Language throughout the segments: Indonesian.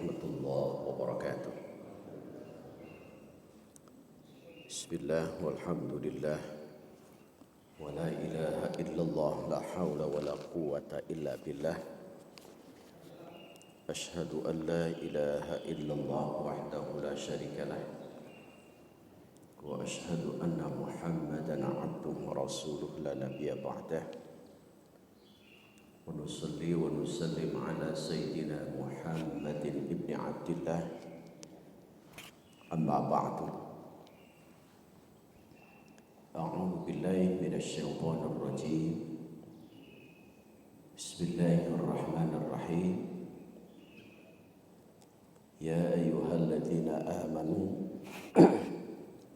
warahmatullahi wabarakatuh. Bismillah walhamdulillah wa la ilaha illallah la hawla wa la quwata illa billah. Ashhadu an la ilaha illallah wahdahu la syarika lah wa ashhadu anna Muhammadan abduhu wa rasuluhu la nabiyya ba'dah. Wa nusalli wa nusallim ala sayyidina Muhammadin ibni Abdillah. Amma ba'du. A'udzu billahi minasy syaithanir rajim. Bismillahirrahmanirrahim. Ya ayyuhalladzina amanu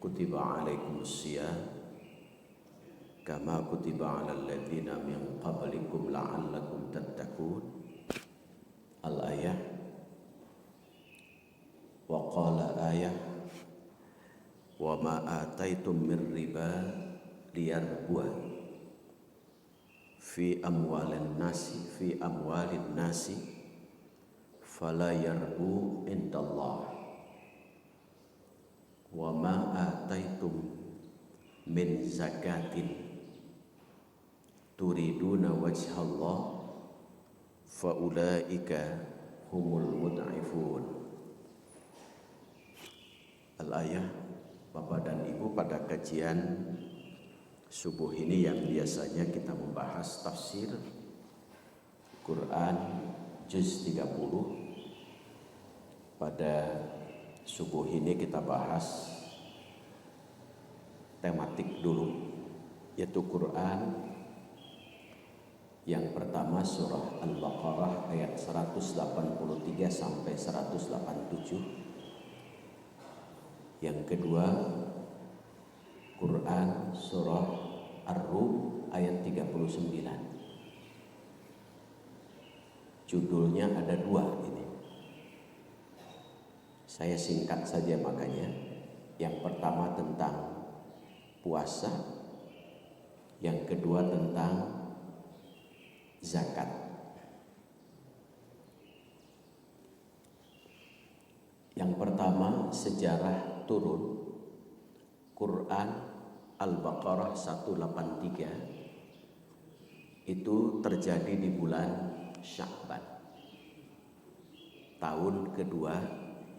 kutiba alaikumus syiyam kama kutiba alal ladzina min qablikum la'allakum tattaqun. Al-ayah. Wa qala ayah wa ma ataitum min riba liyarbuwa fi amwalin nasi fala yarbu indallah wa ma ataitum min zakatin turiduna wajhallah fa ulaika humul mud'ifun. Al-ayah. Bapak dan Ibu, pada kajian subuh ini yang biasanya kita membahas tafsir Quran juz 30, pada subuh ini kita bahas tematik dulu, yaitu Quran. Yang pertama surah Al-Baqarah ayat 183 sampai 187. Yang kedua Quran surah Ar-Rum ayat 39. Judulnya ada dua ini. Saya singkat saja makanya. Yang pertama tentang puasa, yang kedua tentang zakat. Yang pertama, sejarah turun Quran Al-Baqarah 183 itu terjadi di bulan Sya'ban, tahun kedua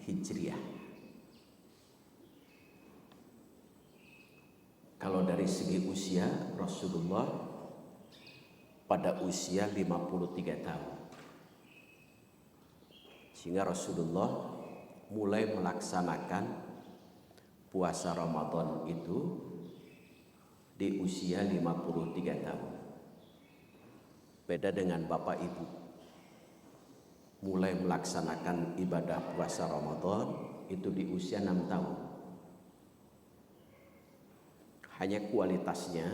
Hijriah. Kalau dari segi usia, Rasulullah pada usia 53 tahun. Sehingga Rasulullah mulai melaksanakan puasa Ramadan itu di usia 53 tahun. Beda dengan Bapak Ibu. Mulai melaksanakan ibadah puasa Ramadan itu di usia 6 tahun. Hanya kualitasnya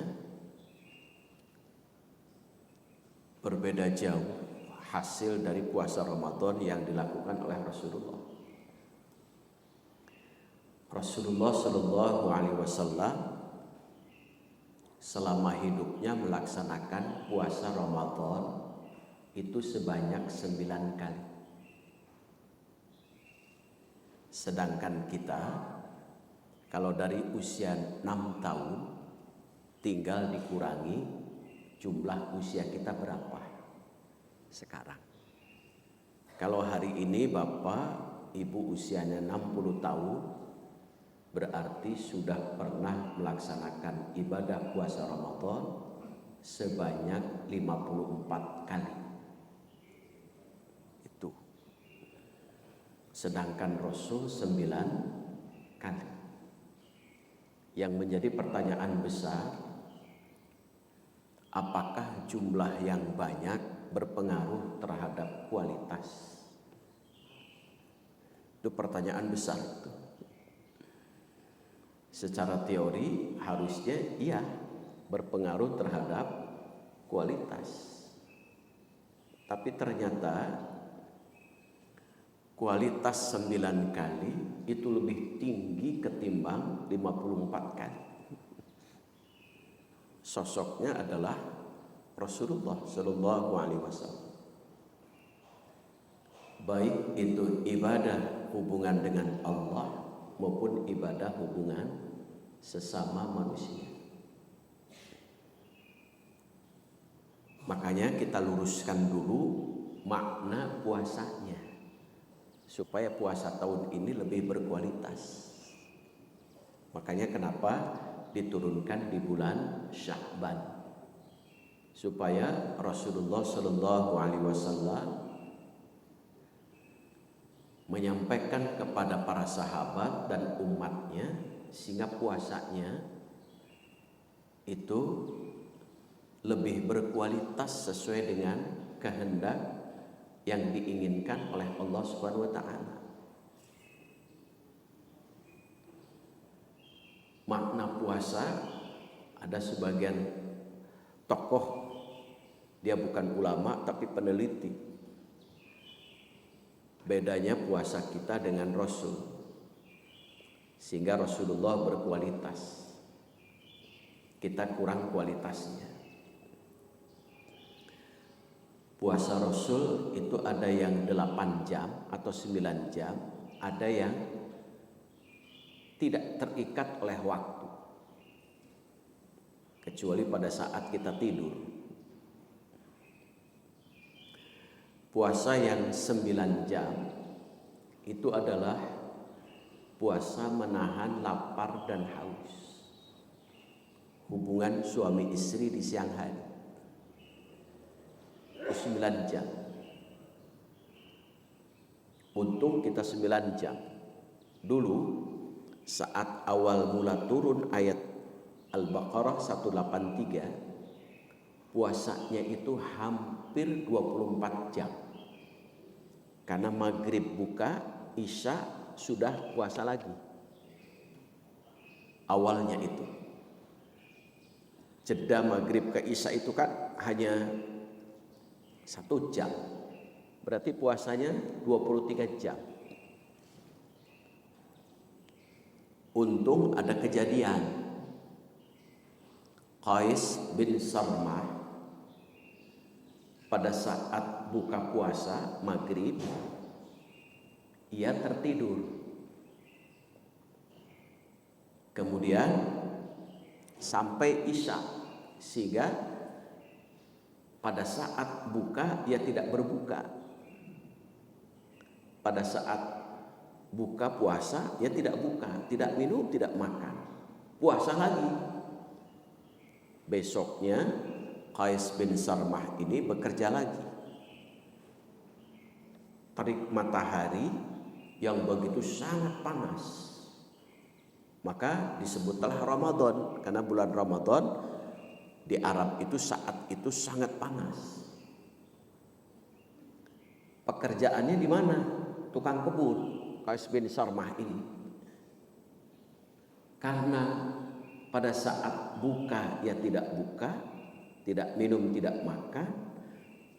berbeda jauh hasil dari puasa Ramadan yang dilakukan oleh Rasulullah. Rasulullah Shallallahu Alaihi Wasallam selama hidupnya melaksanakan puasa Ramadan itu sebanyak 9 kali. Sedangkan kita kalau dari usia 6 tahun tinggal dikurangi jumlah usia kita berapa sekarang. Kalau hari ini Bapak Ibu usianya 60 tahun, berarti sudah pernah melaksanakan ibadah puasa Ramadan sebanyak 54 kali. Itu. Sedangkan Rasul 9 kali. Yang menjadi pertanyaan besar, apakah jumlah yang banyak berpengaruh terhadap kualitas? Itu pertanyaan besar itu. Secara teori harusnya iya berpengaruh terhadap kualitas. Tapi ternyata kualitas 9 kali itu lebih tinggi ketimbang 54 kali. Sosoknya adalah Rasulullah Shallallahu Alaihi Wasallam. baik itu ibadah hubungan dengan Allah maupun ibadah hubungan sesama manusia. Makanya kita luruskan dulu makna puasanya supaya puasa tahun ini lebih berkualitas. Makanya kenapa diturunkan di bulan Sya'ban, supaya Rasulullah Shallallahu Alaihi Wasallam menyampaikan kepada para sahabat dan umatnya sehingga puasanya itu lebih berkualitas sesuai dengan kehendak yang diinginkan oleh Allah Subhanahu wa taala. Makna puasa, ada sebagian tokoh, dia bukan ulama tapi peneliti, bedanya puasa kita dengan Rasul, sehingga Rasulullah berkualitas, kita kurang kualitasnya. Puasa Rasul itu ada yang 8 jam atau 9 jam, ada yang tidak terikat oleh waktu, kecuali pada saat kita tidur. Puasa yang 9 jam itu adalah puasa menahan lapar dan haus, hubungan suami istri di siang hari. 9 jam. Untung kita 9 jam. Dulu saat awal mula turun ayat Al-Baqarah 183, puasanya itu hampir 24 jam. Karena maghrib buka, isya sudah puasa lagi. Awalnya itu. Jeda maghrib ke isya itu kan hanya 1 jam, berarti puasanya 23 jam. Untung ada kejadian, Qais bin Sarmah pada saat buka puasa maghrib, ia tertidur. Kemudian sampai isya, sehingga pada saat buka dia tidak berbuka. Pada saat buka puasa dia tidak buka, tidak minum, tidak makan. Puasa lagi. Besoknya Qais bin Sarmah ini bekerja lagi. Terik matahari yang begitu sangat panas. Maka disebutlah Ramadan, karena bulan Ramadan di Arab itu saat itu sangat panas. Pekerjaannya di mana? Tukang kebun, Qais bin Sarmah ini. Karena pada saat buka ia tidak buka, tidak minum, tidak makan,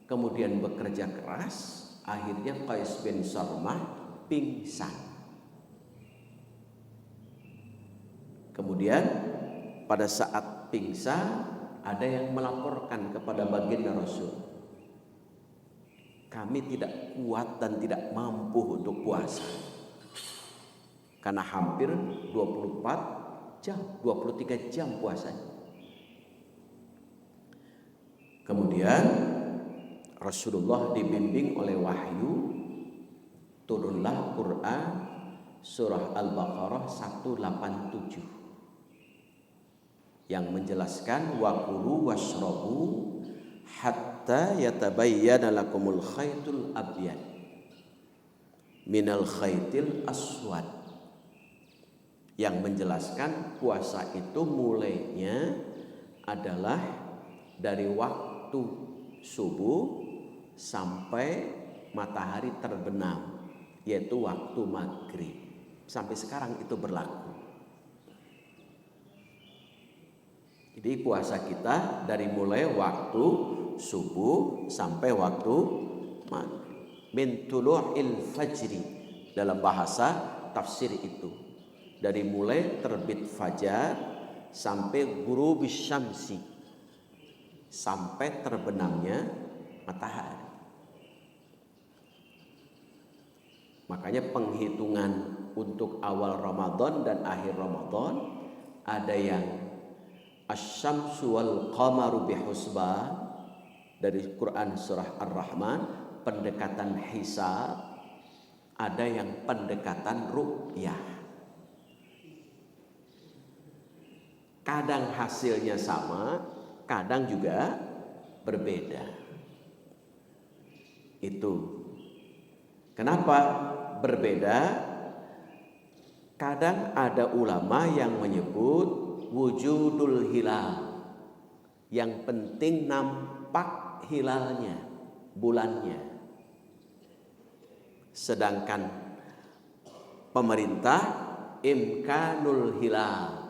kemudian bekerja keras, akhirnya Qais bin Sarmah pingsan. Kemudian pada saat pingsan ada yang melaporkan kepada baginda Rasul, kami tidak kuat dan tidak mampu untuk puasa karena hampir 24 jam, 23 jam puasanya. Kemudian Rasulullah dibimbing oleh wahyu, turunlah Quran surah Al-Baqarah 187 yang menjelaskan wa kulu washrabu hatta yatabayyana lakumul khaytul abyad minal khaytil aswad, yang menjelaskan puasa itu mulainya adalah dari waktu subuh sampai matahari terbenam, yaitu waktu maghrib. Sampai sekarang itu berlaku. Jadi puasa kita dari mulai waktu subuh sampai waktu maghrib. Min tulu'il fajri dalam bahasa tafsir itu. Dari mulai terbit fajar sampai ghurubis syamsi, sampai terbenamnya matahari. Makanya penghitungan untuk awal Ramadan dan akhir Ramadan ada yang asy-syamsu wal qamaru bihusban dari Quran surah Ar-Rahman, pendekatan hisab, ada yang pendekatan ru'yah. Kadang hasilnya sama, kadang juga berbeda. Itu kenapa berbeda? Kadang ada ulama yang menyebut wujudul hilal, yang penting nampak hilalnya, bulannya. Sedangkan pemerintah imkanul hilal,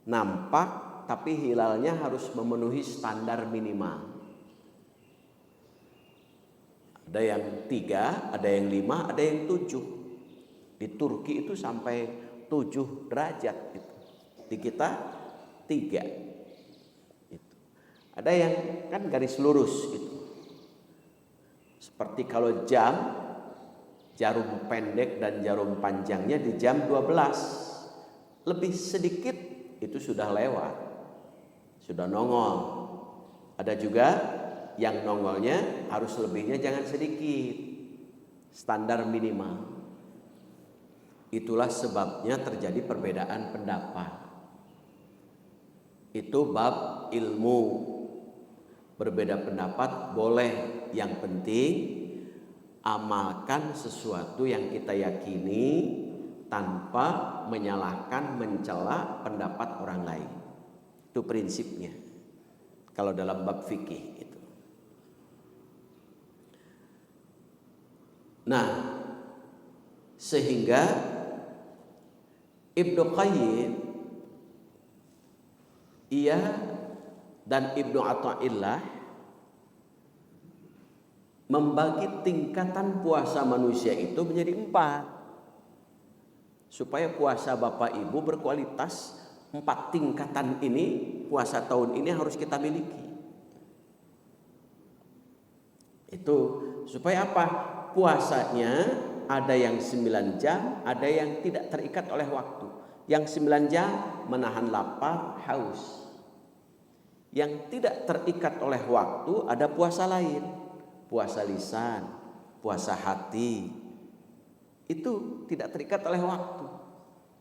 nampak tapi hilalnya harus memenuhi standar minimal. Ada yang 3, ada yang 5, ada yang 7. Di Turki itu sampai 7 derajat gitu. Di kita 3. Itu. Ada yang kan garis lurus gitu. Seperti kalau jarum pendek dan jarum panjangnya di jam 12. Lebih sedikit itu sudah lewat. Sudah nongol. Ada juga yang nongolnya harus lebihnya jangan sedikit. Standar minimal. Itulah sebabnya terjadi perbedaan pendapat. Itu bab ilmu. Berbeda pendapat boleh, yang penting amalkan sesuatu yang kita yakini tanpa menyalahkan, mencela pendapat orang lain. Itu prinsipnya kalau dalam bab fikih itu. Nah, sehingga Ibnu Qayyim ia dan Ibnu Athaillah membagi tingkatan puasa manusia itu menjadi 4. Supaya puasa Bapak Ibu berkualitas, 4 tingkatan ini, puasa tahun ini harus kita miliki. Itu supaya apa? Puasanya ada yang 9 jam, ada yang tidak terikat oleh waktu. Yang 9 jam menahan lapar, haus. Yang tidak terikat oleh waktu ada puasa lain. Puasa lisan, puasa hati. Itu tidak terikat oleh waktu.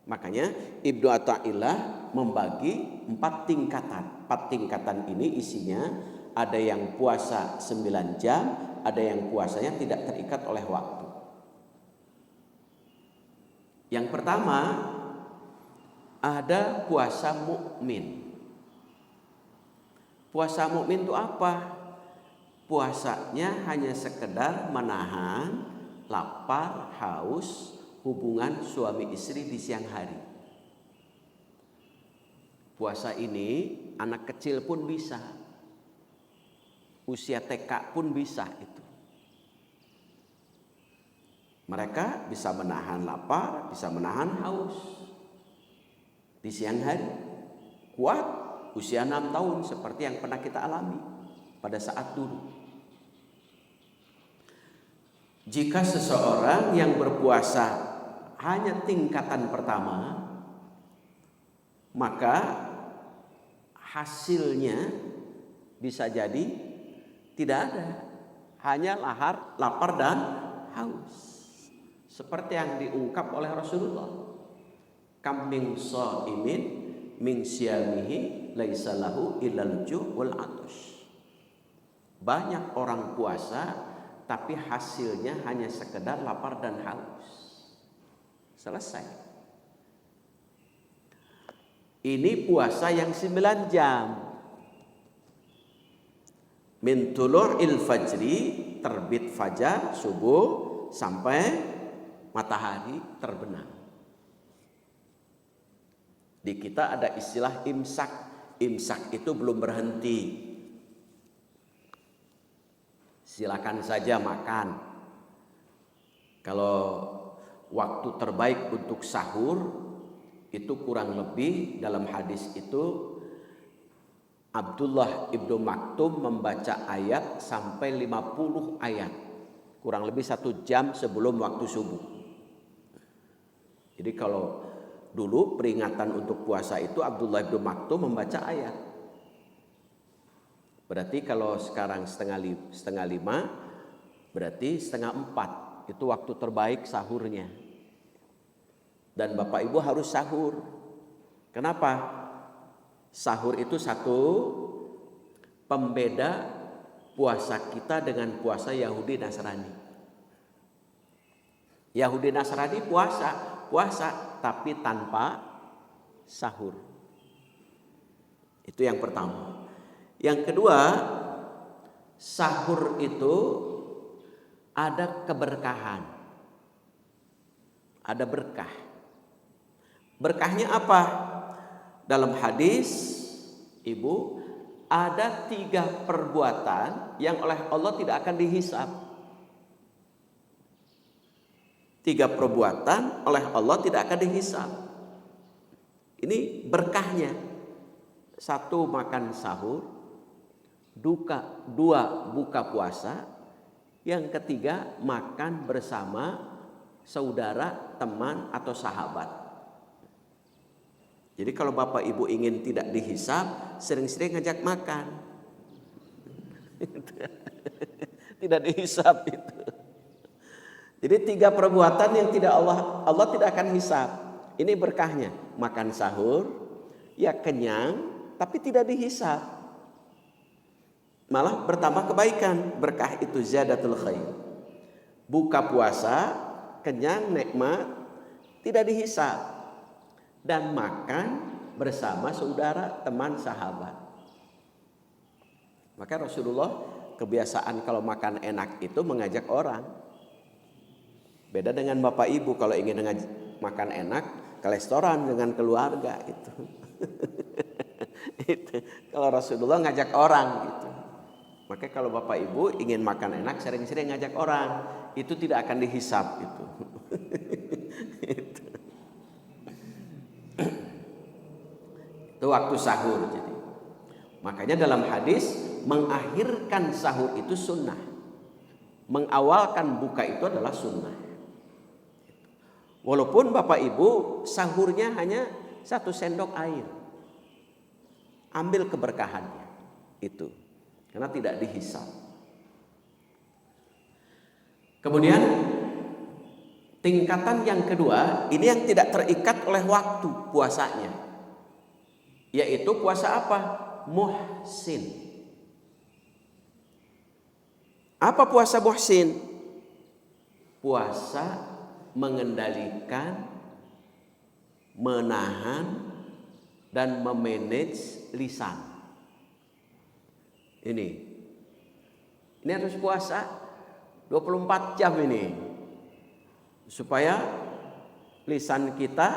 Makanya Ibnu Athaillah membagi 4 tingkatan. 4 tingkatan ini isinya ada yang puasa 9 jam, ada yang puasanya tidak terikat oleh waktu. Yang pertama ada puasa mukmin. Puasa mukmin itu apa? Puasanya hanya sekedar menahan lapar, haus, hubungan suami istri di siang hari. Puasa ini anak kecil pun bisa. Usia TK pun bisa itu. Mereka bisa menahan lapar, bisa menahan haus di siang hari. Kuat usia 6 tahun seperti yang pernah kita alami pada saat dulu. Jika seseorang yang berpuasa hanya tingkatan pertama, maka hasilnya bisa jadi tidak ada, hanya lapar dan haus. Seperti yang diungkap oleh Rasulullah. Kam min shaimin min siyamihi laisa lahu illal ju' wal 'atash. Banyak orang puasa tapi hasilnya hanya sekedar lapar dan haus. Selesai. Ini puasa yang 9 jam. Min tulu'il fajri, terbit fajar subuh sampai matahari terbenam. Di kita ada istilah imsak. Imsak itu belum berhenti. Silakan saja makan. Kalau waktu terbaik untuk sahur itu kurang lebih dalam hadis itu Abdullah ibnu Maktum membaca ayat sampai 50 ayat. kurang lebih 1 jam sebelum waktu subuh. Jadi kalau dulu peringatan untuk puasa itu Abdullah bin Maktum membaca ayat. Berarti kalau sekarang setengah 5, berarti setengah 4 itu waktu terbaik sahurnya. Dan Bapak Ibu harus sahur. Kenapa? Sahur itu satu pembeda puasa kita dengan puasa Yahudi Nasrani. Yahudi Nasrani puasa tapi tanpa sahur. Itu yang pertama. Yang kedua, sahur itu ada keberkahan. Ada berkah. Berkahnya apa? Dalam hadis, Ibu, ada 3 perbuatan yang oleh Allah tidak akan dihisab. 3 perbuatan oleh Allah tidak akan dihisab. Ini berkahnya. 1, makan sahur. 2, buka puasa. Yang ketiga, makan bersama saudara, teman, atau sahabat. Jadi kalau Bapak Ibu ingin tidak dihisab, sering-sering ngajak makan. Tidak dihisab itu. Jadi 3 perbuatan yang Allah tidak akan hisab. Ini berkahnya. Makan sahur, ya kenyang, tapi tidak dihisab. Malah bertambah kebaikan. Berkah itu zadatul khair. Buka puasa, kenyang, nikmat, tidak dihisab. Dan makan bersama saudara, teman, sahabat. Maka Rasulullah kebiasaan kalau makan enak itu mengajak orang. Beda dengan Bapak Ibu kalau ingin makan enak ke restoran dengan keluarga itu. Itu. Kalau Rasulullah ngajak orang gitu. Maka kalau Bapak Ibu ingin makan enak sering-sering ngajak orang, itu tidak akan dihisab itu. Itu waktu sahur. Jadi makanya dalam hadis mengakhirkan sahur itu sunnah, mengawalkan buka itu adalah sunnah. Walaupun Bapak Ibu sahurnya hanya 1 sendok air, ambil keberkahannya itu, karena tidak dihisab. Kemudian tingkatan yang kedua, ini yang tidak terikat oleh waktu puasanya, yaitu puasa apa? Muhsin. Apa puasa muhsin? Puasa mengendalikan, menahan, dan memanage lisan. Ini harus puasa 24 jam ini, supaya lisan kita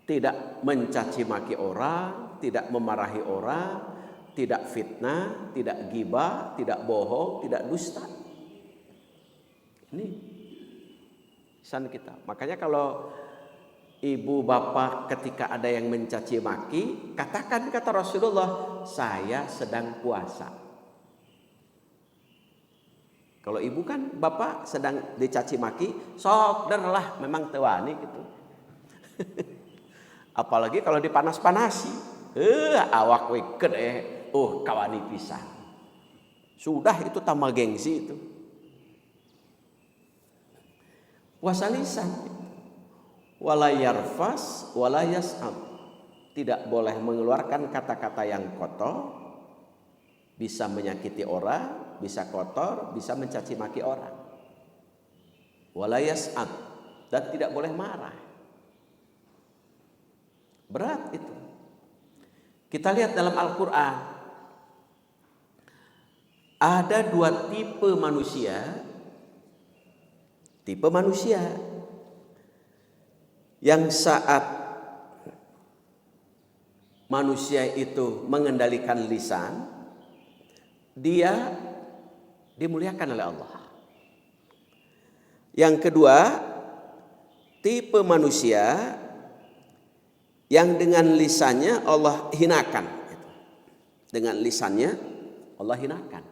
tidak mencaci maki orang, tidak memarahi orang, tidak fitnah, tidak ghibah, tidak bohong, tidak dusta. Ini lisan kita. Makanya kalau ibu bapak ketika ada yang mencaci maki, katakan kata Rasulullah, saya sedang puasa. Kalau ibu kan bapak sedang dicaci maki, sok derlah memang tewani gitu. Apalagi kalau dipanas-panasi, awak wicked kawani pisang. Sudah itu tambah gengsi itu. Puasa lisan. Wala yarfas wala yas'am. Tidak boleh mengeluarkan kata-kata yang kotor, bisa menyakiti orang, bisa kotor, bisa mencaci maki orang. Wala yas'am, dan tidak boleh marah. Berat itu. Kita lihat dalam Al-Quran, ada 2 tipe manusia. Tipe manusia yang saat manusia itu mengendalikan lisan, dia dimuliakan oleh Allah. Yang kedua, tipe manusia yang dengan lisannya Allah hinakan. Dengan lisannya Allah hinakan.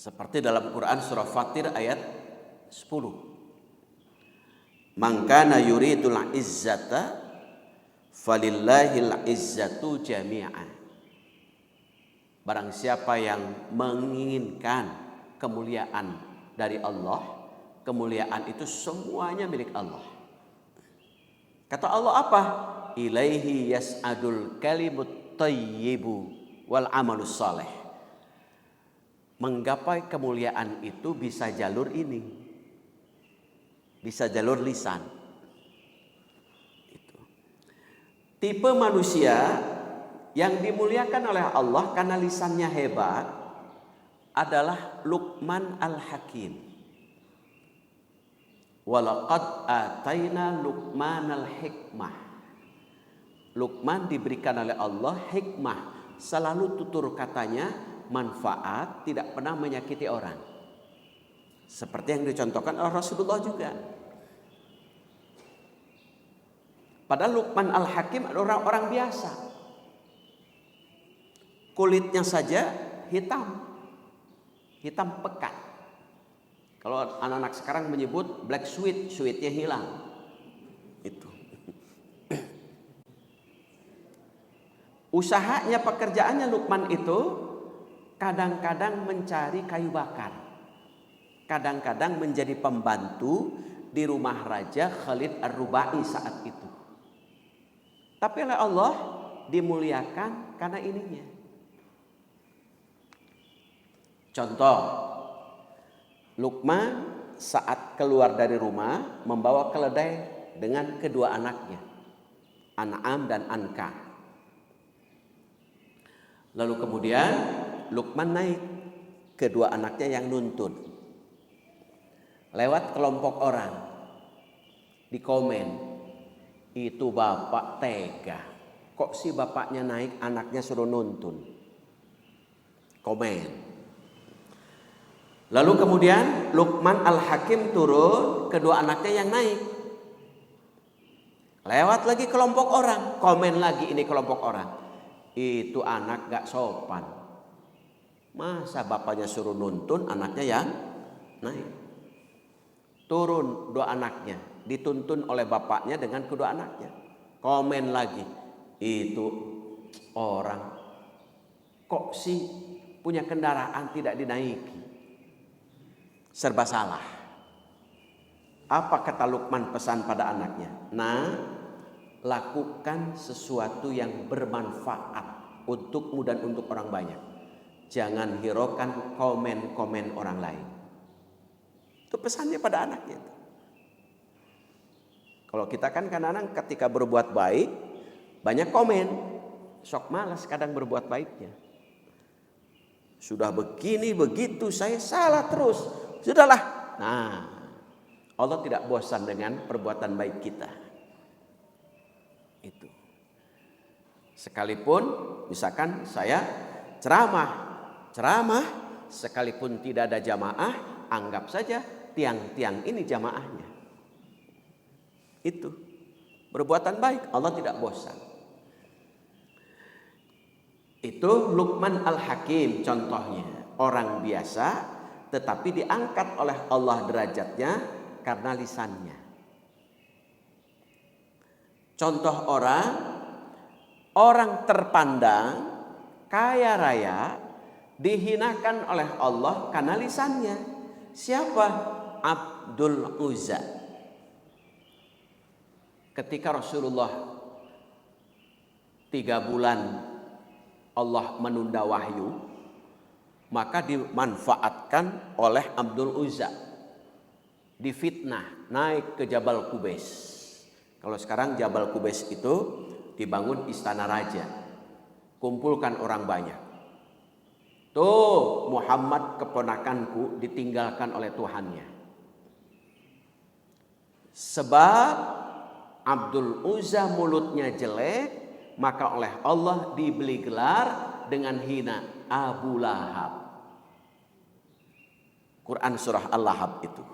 Seperti dalam Quran surah Fatir ayat 10. Man kana yuridul izzata falillahil izzatu jami'an. Barang siapa yang menginginkan kemuliaan dari Allah, kemuliaan itu semuanya milik Allah. Kata Allah apa? Ilaihi yas'adul kalimut thayyibu wal amalus saleh. Menggapai kemuliaan itu bisa jalur ini, bisa jalur lisan. Itu. Tipe manusia yang dimuliakan oleh Allah karena lisannya hebat adalah Luqman al-Hakim. Walaqad ataina Luqman al-hikmah. Luqman diberikan oleh Allah hikmah, selalu tutur katanya manfaat, tidak pernah menyakiti orang. Seperti yang dicontohkan oleh Rasulullah juga. Padahal Luqman al-Hakim adalah orang biasa. Kulitnya saja hitam pekat. Kalau anak-anak sekarang menyebut black sweet, sweetnya hilang. Itu. Usahanya, pekerjaannya Luqman itu kadang-kadang mencari kayu bakar. Kadang-kadang menjadi pembantu di rumah Raja Khalid Ar-Rubai saat itu. Tapi oleh Allah dimuliakan karena ininya. Contoh, Luqman saat keluar dari rumah membawa keledai dengan kedua anaknya, An'am dan Anka. Lalu kemudian Luqman naik, kedua anaknya yang nuntun. Lewat kelompok orang, di komen, itu bapak tega. Kok si bapaknya naik, anaknya suruh nuntun? Komen. Lalu kemudian Luqman al-Hakim turun, kedua anaknya yang naik. Lewat lagi kelompok orang, komen lagi ini kelompok orang. Itu anak gak sopan. Masa bapaknya suruh nuntun, anaknya yang naik. Turun dua anaknya, dituntun oleh bapaknya dengan kedua anaknya. Komen lagi, itu orang kok sih punya kendaraan tidak dinaiki. Serba salah. Apa kata Luqman pesan pada anaknya? Nah, lakukan sesuatu yang bermanfaat untukmu dan untuk orang banyak. Jangan hiraukan komen-komen orang lain. Itu pesannya pada anaknya. Kalau kita kan kadang-kadang ketika berbuat baik banyak komen, sok malas kadang berbuat baiknya. Sudah begini begitu saya salah terus. Sudahlah. Nah, Allah tidak bosan dengan perbuatan baik kita. Itu. Sekalipun misalkan saya ceramah sekalipun tidak ada jamaah, anggap saja tiang-tiang ini jamaahnya. Itu perbuatan baik, Allah tidak bosan. Itu Luqman al-Hakim contohnya, orang biasa tetapi diangkat oleh Allah derajatnya karena lisannya. Contoh orang terpandang kaya raya dihinakan oleh Allah karena lisannya. Siapa? Abdul Uzza. Ketika Rasulullah 3 bulan Allah menunda wahyu, maka dimanfaatkan oleh Abdul Uzza. Difitnah, naik ke Jabal Qubais. Kalau sekarang Jabal Qubais itu dibangun istana raja. Kumpulkan orang banyak. Tuh Muhammad keponakanku ditinggalkan oleh Tuhannya. Sebab Abdul Uzza mulutnya jelek, maka oleh Allah diberi gelar dengan hina Abu Lahab. Quran surah Al-Lahab itu.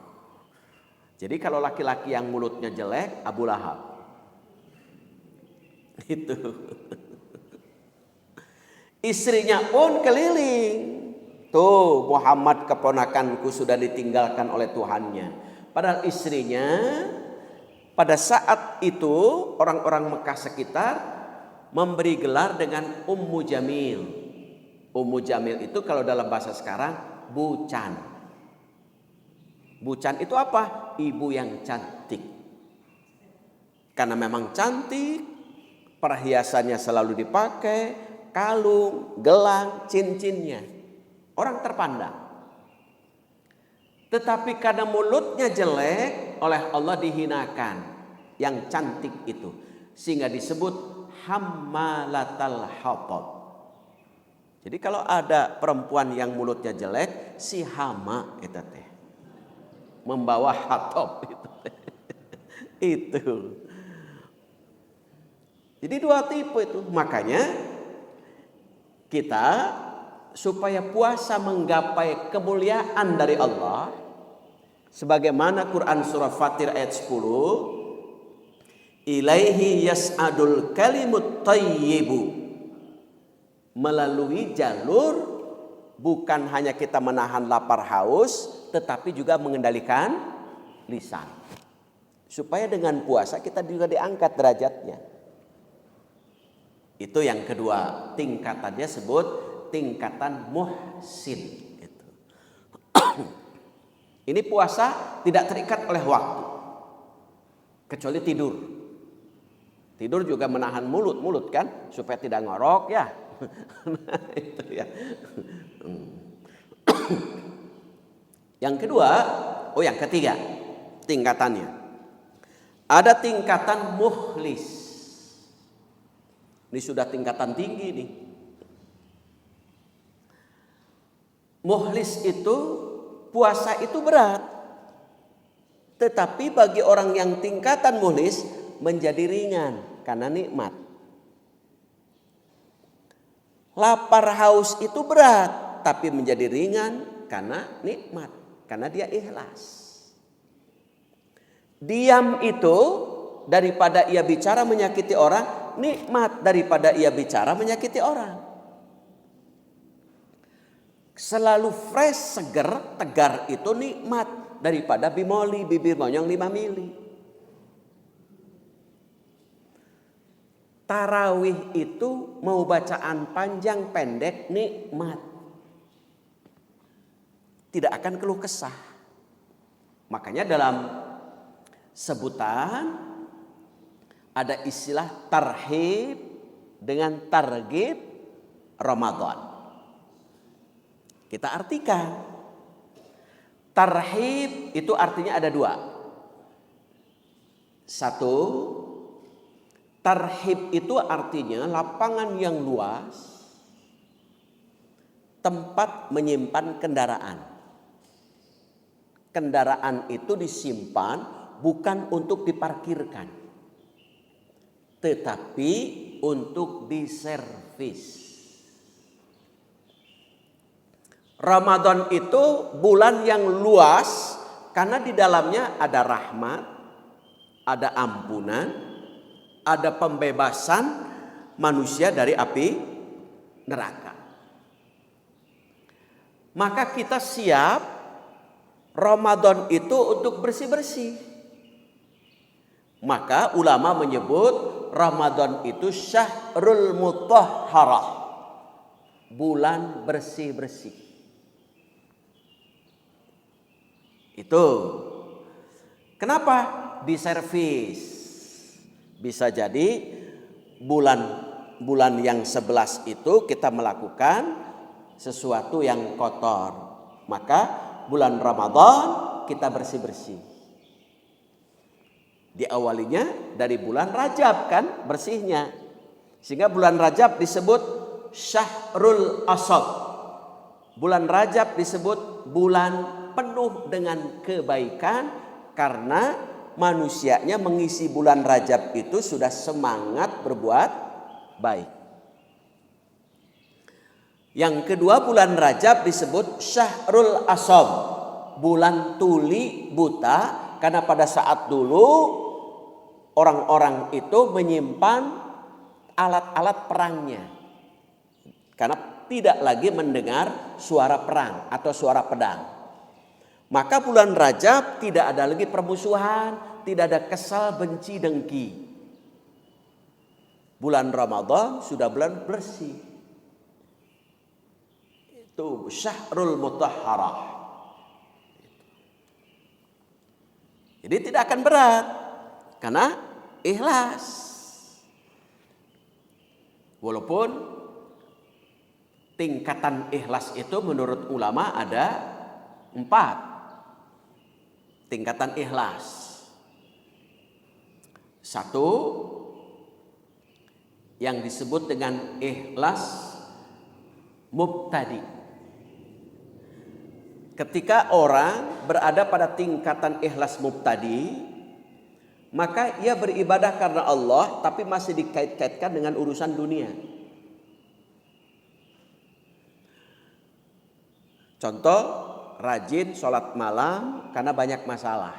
Jadi kalau laki-laki yang mulutnya jelek, Abu Lahab. Itu. Istrinya pun keliling. Tuh Muhammad keponakanku sudah ditinggalkan oleh Tuhannya. Padahal istrinya pada saat itu orang-orang Mekah sekitar memberi gelar dengan Ummu Jamil. Ummu Jamil itu kalau dalam bahasa sekarang Bucan. Bucan itu apa? Ibu yang cantik. Karena memang cantik, perhiasannya selalu dipakai, kalung, gelang, cincinnya. Orang terpandang. Tetapi karena mulutnya jelek, oleh Allah dihinakan. Yang cantik itu. Sehingga disebut hammalatal hatab. Jadi kalau ada perempuan yang mulutnya jelek, si hama itu teh. Membawa hatab itu. Itu. Jadi dua tipe itu. Makanya kita supaya puasa menggapai kemuliaan dari Allah, sebagaimana Quran surah Fatir ayat 10, ilaihi yas'adul kalimut thayyibu, melalui jalur bukan hanya kita menahan lapar haus, tetapi juga mengendalikan lisan, supaya dengan puasa kita juga diangkat derajatnya. Itu yang kedua, tingkatannya sebut tingkatan muhsin. Gitu. Ini puasa tidak terikat oleh waktu, kecuali tidur. Tidur juga menahan mulut kan, supaya tidak ngorok ya. Nah, itu ya. Yang kedua, yang ketiga tingkatannya. Ada tingkatan mukhlis. Ini sudah tingkatan tinggi nih. Mukhlis itu puasa itu berat. Tetapi bagi orang yang tingkatan mukhlis menjadi ringan karena nikmat. Lapar haus itu berat tapi menjadi ringan karena nikmat, karena dia ikhlas. Diam itu daripada ia bicara menyakiti orang, nikmat daripada ia bicara menyakiti orang. Selalu fresh, seger, tegar itu nikmat daripada bimoli, bibir monyong 5 mili. Tarawih itu mau bacaan panjang pendek nikmat. Tidak akan keluh kesah. Makanya dalam sebutan ada istilah tarhib dengan targhib Ramadan. Kita artikan. Tarhib itu artinya ada 2. Satu, tarhib itu artinya lapangan yang luas, tempat menyimpan kendaraan. Kendaraan itu disimpan bukan untuk diparkirkan, tetapi untuk diservis. Ramadan itu bulan yang luas karena di dalamnya ada rahmat, ada ampunan, ada pembebasan manusia dari api neraka. Maka kita siap Ramadan itu untuk bersih-bersih. Maka ulama menyebut Ramadan itu syahrul mutahharah, bulan bersih-bersih. Itu. Kenapa? Diservis. Bisa jadi bulan yang 11 itu kita melakukan sesuatu yang kotor. Maka bulan Ramadan kita bersih-bersih. Diawalinya dari bulan Rajab kan bersihnya. Sehingga bulan Rajab disebut Syahrul Asad. Bulan Rajab disebut bulan penuh dengan kebaikan karena manusianya mengisi bulan Rajab itu sudah semangat berbuat baik. Yang kedua, bulan Rajab disebut Syahrul Asab, bulan tuli buta, karena pada saat dulu orang-orang itu menyimpan alat-alat perangnya. Karena tidak lagi mendengar suara perang atau suara pedang. Maka bulan Rajab tidak ada lagi permusuhan, tidak ada kesal, benci, dengki. Bulan Ramadan sudah bulan bersih. Itu syahrul mutahharah. Jadi tidak akan berat karena ikhlas. Walaupun tingkatan ikhlas itu menurut ulama ada 4 tingkatan ikhlas. 1 yang disebut dengan ikhlas mubtadi. Ketika orang berada pada tingkatan ikhlas mubtadi, maka ia beribadah karena Allah tapi masih dikait-kaitkan dengan urusan dunia. Contoh, rajin sholat malam karena banyak masalah.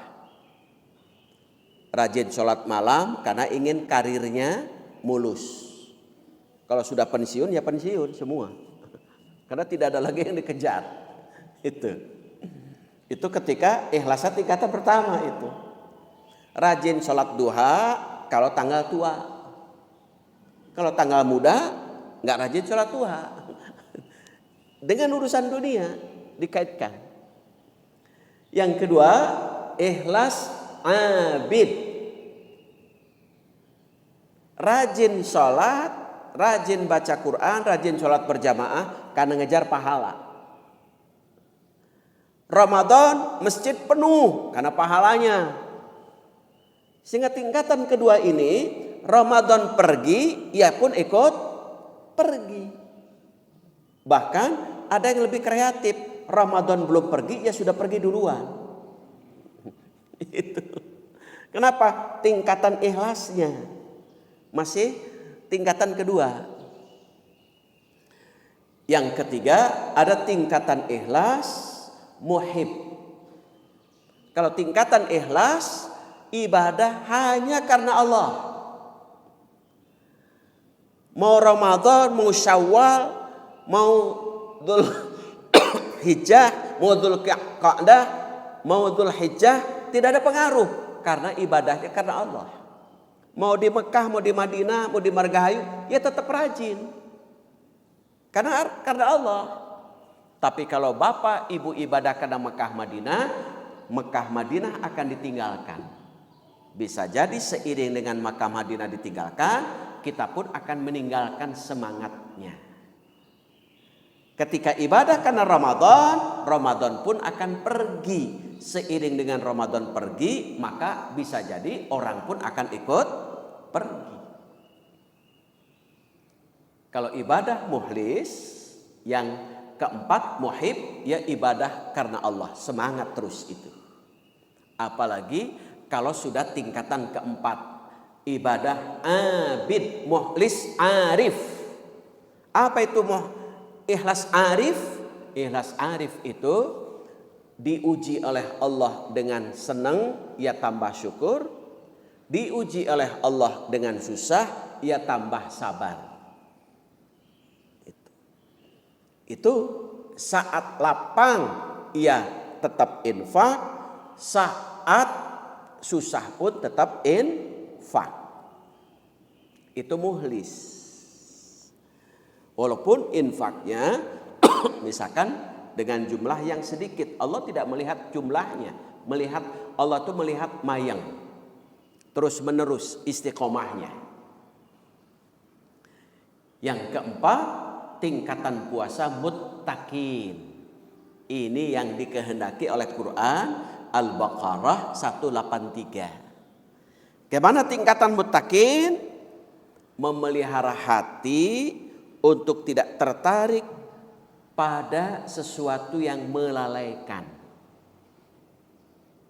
Rajin sholat malam karena ingin karirnya mulus. Kalau sudah pensiun ya pensiun semua. Karena tidak ada lagi yang dikejar. Itu ketika ikhlasnya tingkatan pertama itu. Rajin sholat duha kalau tanggal tua. Kalau tanggal muda nggak rajin sholat duha. Dengan urusan dunia dikaitkan. Yang kedua, ikhlas abid. Rajin sholat, rajin baca Quran, rajin sholat berjamaah karena ngejar pahala. Ramadan masjid penuh karena pahalanya. Sehingga tingkatan kedua ini, Ramadan pergi, ia pun ikut pergi. Bahkan ada yang lebih kreatif, Ramadan belum pergi, ia sudah pergi duluan. Itu. Kenapa? Tingkatan ikhlasnya masih tingkatan kedua. Yang ketiga, ada tingkatan ikhlas muhib. Kalau tingkatan ikhlas, ibadah hanya karena Allah. Mau Ramadan, mau Syawal, mau Dzul Hijjah, mau Dzul Qa'dah, mau Dzul Hijjah, tidak ada pengaruh karena ibadahnya karena Allah. Mau di Mekah, mau di Madinah, mau di Margahayu, ya tetap rajin. Karena Allah. Tapi kalau bapak ibu ibadah karena Mekah Madinah akan ditinggalkan. Bisa jadi seiring dengan Mekah Madinah ditinggalkan, kita pun akan meninggalkan semangatnya. Ketika ibadah karena Ramadan pun akan pergi. Seiring dengan Ramadan pergi, maka bisa jadi orang pun akan ikut pergi. Kalau ibadah mukhlis, yang keempat muhib, ya ibadah karena Allah, semangat terus itu. Apalagi kalau sudah tingkatan keempat, ibadah abid, mukhlis, arif. Apa itu ikhlas arif? Ikhlas arif itu diuji oleh Allah dengan senang, ia tambah syukur. Diuji oleh Allah dengan susah, ia tambah sabar. Itu saat lapang ia tetap infak, saat susah pun tetap infak. Itu mukhlis. Walaupun infaknya misalkan dengan jumlah yang sedikit, Allah tidak melihat jumlahnya, Allah itu melihat mayang, terus menerus istiqomahnya. Yang keempat, tingkatan puasa muttaqin. Ini yang dikehendaki oleh Quran Al-Baqarah 183. Bagaimana tingkatan muttaqin? Memelihara hati untuk tidak tertarik pada sesuatu yang melalaikan.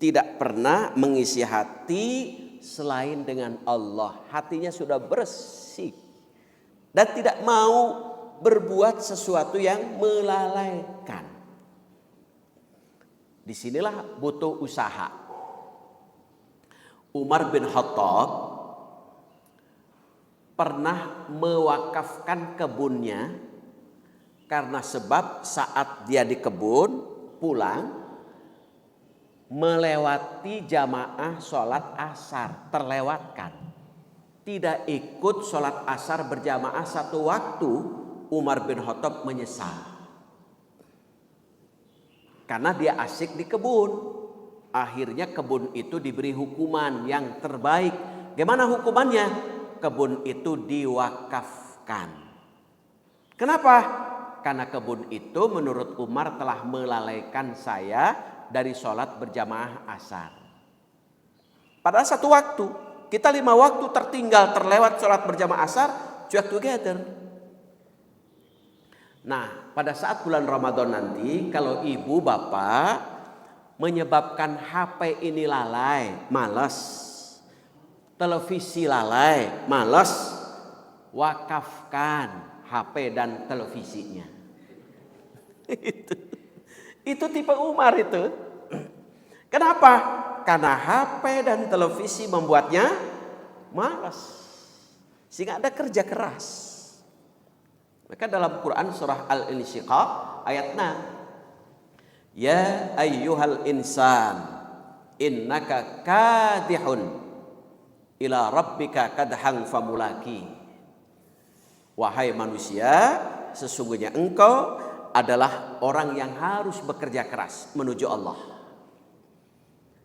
Tidak pernah mengisi hati selain dengan Allah. Hatinya sudah bersih dan tidak mau berbuat sesuatu yang melalaikan. Disinilah butuh usaha. Umar bin Khattab pernah mewakafkan kebunnya Karena sebab saat dia di kebun pulang melewati jamaah sholat asar, terlewatkan. Tidak ikut sholat asar berjamaah satu waktu, Umar bin Khattab menyesal. Karena dia asik di kebun. Akhirnya kebun itu diberi hukuman yang terbaik. Gimana hukumannya? Kebun itu diwakafkan. Kenapa? Karena kebun itu menurut Umar telah melalaikan saya dari sholat berjamaah asar. Padahal satu waktu. Kita 5 waktu tertinggal, terlewat sholat berjamaah asar, join together. Nah, pada saat bulan Ramadan nanti, kalau ibu bapak menyebabkan HP ini lalai, malas, televisi lalai, malas, wakafkan HP dan televisinya. Itu tipe Umar itu. Kenapa? Karena HP dan televisi membuatnya malas, sehingga ada kerja keras. Maka dalam Quran surah Al-Insyiqaq ayat 6, ya ayyuhal insan innaka kadihun ila rabbika kadhan famulaki. Wahai manusia, sesungguhnya engkau adalah orang yang harus bekerja keras menuju Allah.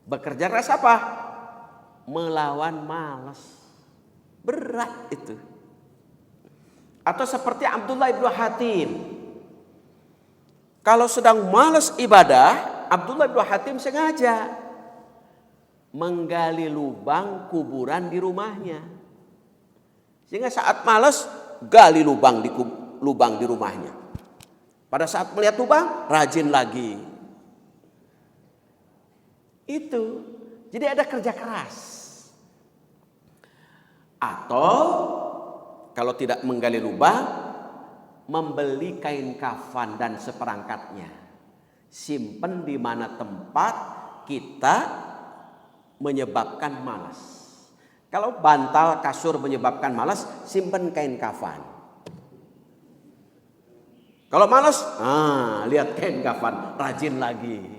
Bekerja keras apa? Melawan malas. Berat itu. Atau seperti Abdullah ibnu Hatim. Kalau sedang malas ibadah, Abdullah ibnu Hatim sengaja menggali lubang kuburan di rumahnya. Sehingga saat malas, gali lubang di rumahnya. Pada saat melihat lubang, rajin lagi. Itu. Jadi ada kerja keras. Atau kalau tidak menggali lubang, membeli kain kafan dan seperangkatnya. Simpen di mana tempat kita menyebabkan malas. Kalau bantal kasur menyebabkan malas, simpen kain kafan. Kalau malas, lihat kain kafan, rajin lagi.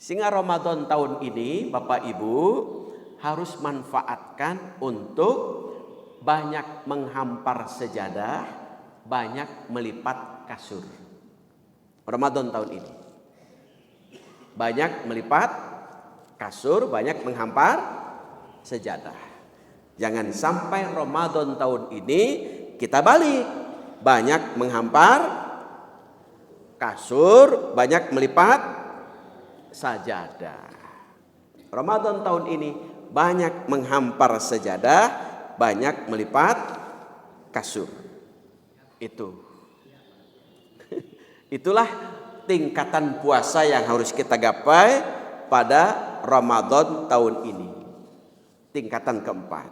Sehingga Ramadan tahun ini Bapak Ibu harus manfaatkan untuk banyak menghampar sejadah, banyak melipat kasur. Ramadan tahun ini banyak melipat kasur, banyak menghampar sejadah. Jangan sampai Ramadan tahun ini kita balik, banyak menghampar kasur, banyak melipat sajadah. Ramadan tahun ini banyak menghampar sejadah, banyak melipat kasur. Itulah tingkatan puasa yang harus kita gapai pada Ramadan tahun ini. Tingkatan keempat.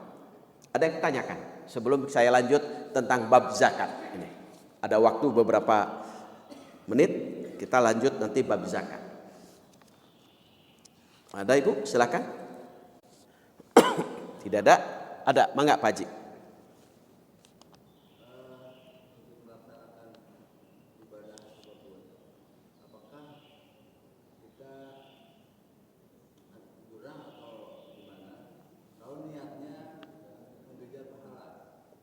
Ada yang tanyakan sebelum saya lanjut tentang bab zakat ini. Ada waktu beberapa menit, kita lanjut nanti bab zakat. Ada Ibu? Silakan. Tidak ada? Ada, mangga Pak Haji.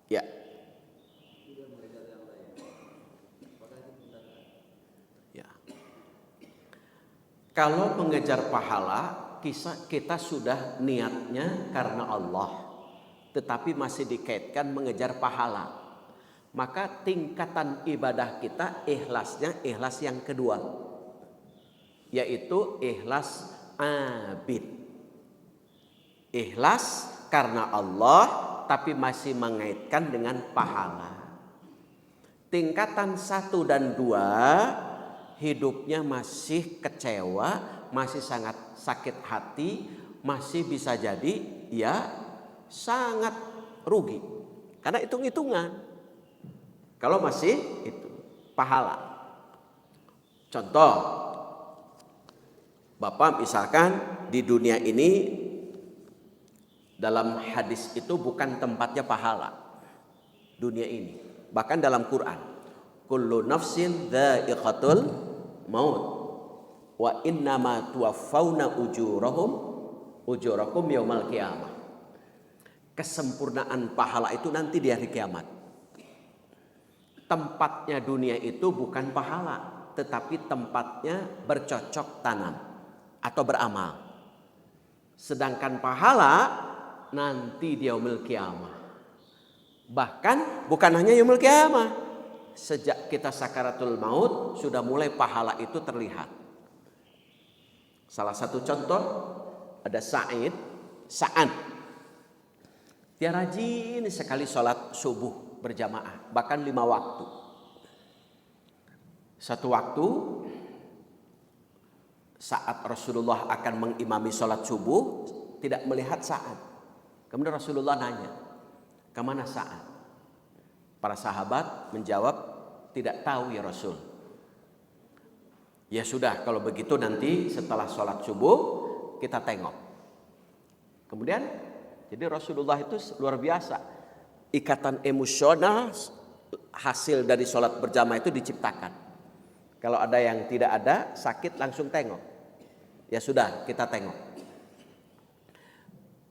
Ya. Ya. Kalau mengejar pahala, kita sudah niatnya karena Allah, tetapi masih dikaitkan mengejar pahala. Maka tingkatan ibadah kita ikhlasnya ikhlas yang kedua, yaitu ikhlas abid. Ikhlas karena Allah tapi masih mengaitkan dengan pahala. Tingkatan 1 dan 2 hidupnya masih kecewa, masih sangat sakit hati, masih bisa jadi ya sangat rugi. Karena hitung-hitungan. Kalau masih itu pahala. Contoh, Bapak misalkan di dunia ini dalam hadis itu bukan tempatnya pahala. Dunia ini, bahkan dalam Quran, kullu nafsin dha'iqatul maut wa innama tuwaffawna ujurakum yaumal qiyamah. Kesempurnaan pahala itu nanti di hari kiamat. Tempatnya dunia itu bukan pahala, tetapi tempatnya bercocok tanam atau beramal. Sedangkan pahala nanti di yaumil qiyamah. Bahkan bukan hanya yaumil qiyamah, sejak kita sakaratul maut sudah mulai pahala itu terlihat. Salah satu contoh ada Sa'ad. Dia rajin sekali sholat subuh berjamaah, bahkan 5 waktu. Satu waktu saat Rasulullah akan mengimami sholat subuh, tidak melihat Sa'ad. Kemudian Rasulullah nanya, kemana Sa'ad? Para sahabat menjawab, tidak tahu ya Rasul. Ya sudah, kalau begitu nanti setelah sholat subuh kita tengok. Kemudian jadi Rasulullah itu luar biasa. Ikatan emosional hasil dari sholat berjamaah itu diciptakan. Kalau ada yang tidak ada, sakit langsung tengok. Ya sudah, kita tengok.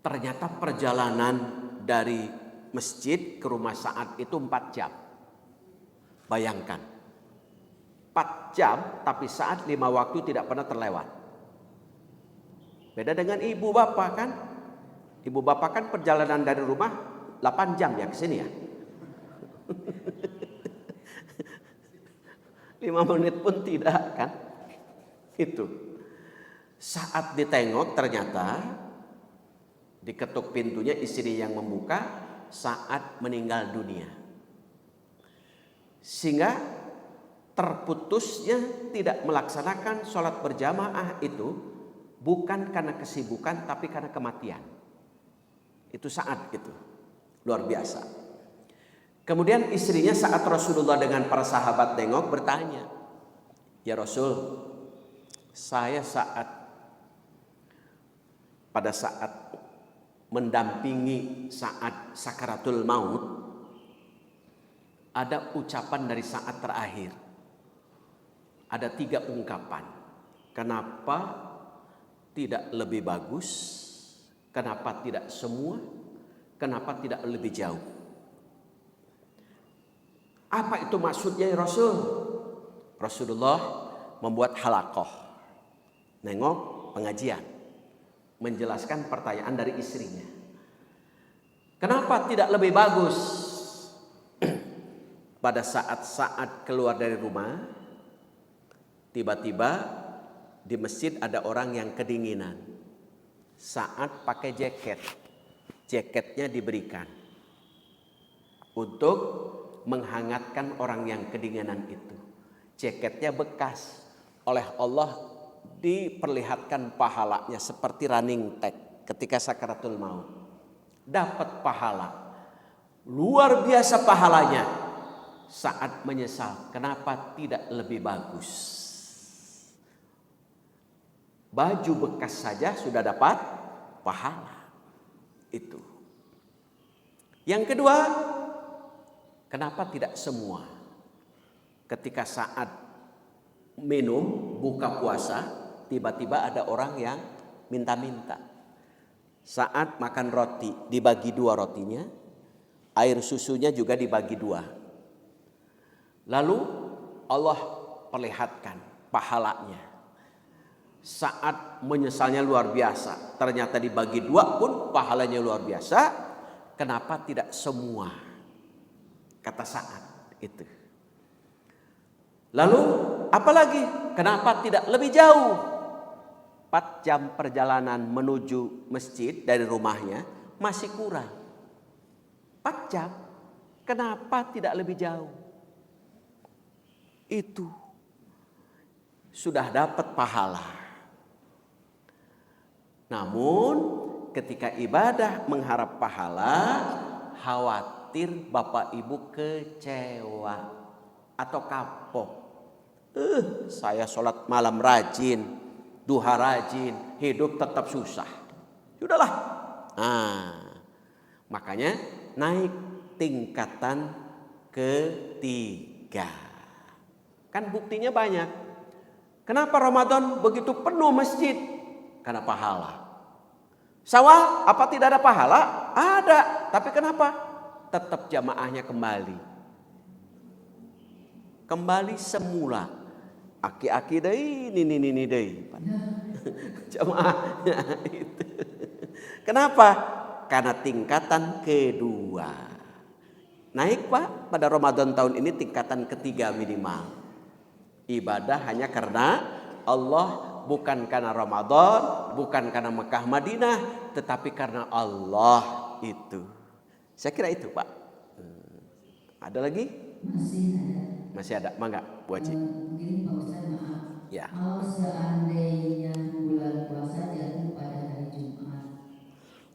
Ternyata perjalanan dari masjid ke rumah Sa'ad itu 4 jam. Bayangkan. 4 jam, tapi Sa'ad 5 waktu tidak pernah terlewat. Beda dengan ibu bapak kan. Ibu bapak kan perjalanan dari rumah 8 jam ya ke sini ya. 5 menit pun tidak kan. Itu. Saat ditengok ternyata diketuk pintunya, istri yang membuka, Sa'ad meninggal dunia. Sehingga terputusnya tidak melaksanakan sholat berjamaah itu bukan karena kesibukan tapi karena kematian. Itu Sa'ad gitu. Luar biasa. Kemudian istrinya saat Rasulullah dengan para sahabat tengok bertanya, ya Rasul, saya pada saat mendampingi saat sakaratul maut, ada ucapan dari saat terakhir. Ada 3 ungkapan. Kenapa tidak lebih bagus? Kenapa tidak semua? Kenapa tidak lebih jauh? Apa itu maksudnya ya Rasul? Rasulullah membuat halaqah, nengok pengajian, menjelaskan pertanyaan dari istrinya. Kenapa tidak lebih bagus? Pada saat keluar dari rumah, tiba-tiba di masjid ada orang yang kedinginan. Sa'ad pakai jaket. Jaketnya diberikan untuk menghangatkan orang yang kedinginan itu. Jaketnya bekas. Oleh Allah diperlihatkan pahalanya seperti running tag ketika sakaratul maut. Dapat pahala. Luar biasa pahalanya. Saat menyesal, kenapa tidak lebih bagus? Baju bekas saja sudah dapat pahala. Itu. Yang kedua, kenapa tidak semua? Ketika saat minum, buka puasa, tiba-tiba ada orang yang minta-minta. Saat makan roti, dibagi 2 rotinya, air susunya juga dibagi 2. Lalu Allah perlihatkan pahalanya. Saat menyesalnya luar biasa, ternyata dibagi 2 pun pahalanya luar biasa. Kenapa tidak semua? Kata Sa'ad itu. Lalu apalagi? Kenapa tidak lebih jauh? 4 jam perjalanan menuju masjid dari rumahnya masih kurang. 4 jam. Kenapa tidak lebih jauh? Itu sudah dapat pahala. Namun ketika ibadah mengharap pahala, khawatir bapak ibu kecewa atau kapok. Saya sholat malam rajin, duha rajin, hidup tetap susah. Sudahlah. Makanya naik tingkatan ketiga. Kan buktinya banyak. Kenapa Ramadan begitu penuh masjid? Karena pahala. Sawal, apa tidak ada pahala? Ada. Tapi kenapa? Tetap jamaahnya kembali. Kembali semula. Aki-aki deh, ini deh. Jamaahnya itu. Kenapa? Karena tingkatan kedua. Naik Pak, pada Ramadan tahun ini tingkatan ketiga minimal. Ibadah hanya karena Allah, bukan karena Ramadan, bukan karena Mekah Madinah, tetapi karena Allah itu. Saya kira itu Pak. Ada lagi? Masih ada. Mangga, Bu Haji. Begini Pak Ustaz, maaf. Ya. Kalau seandainya bulan puasa jatuh pada hari Jumat,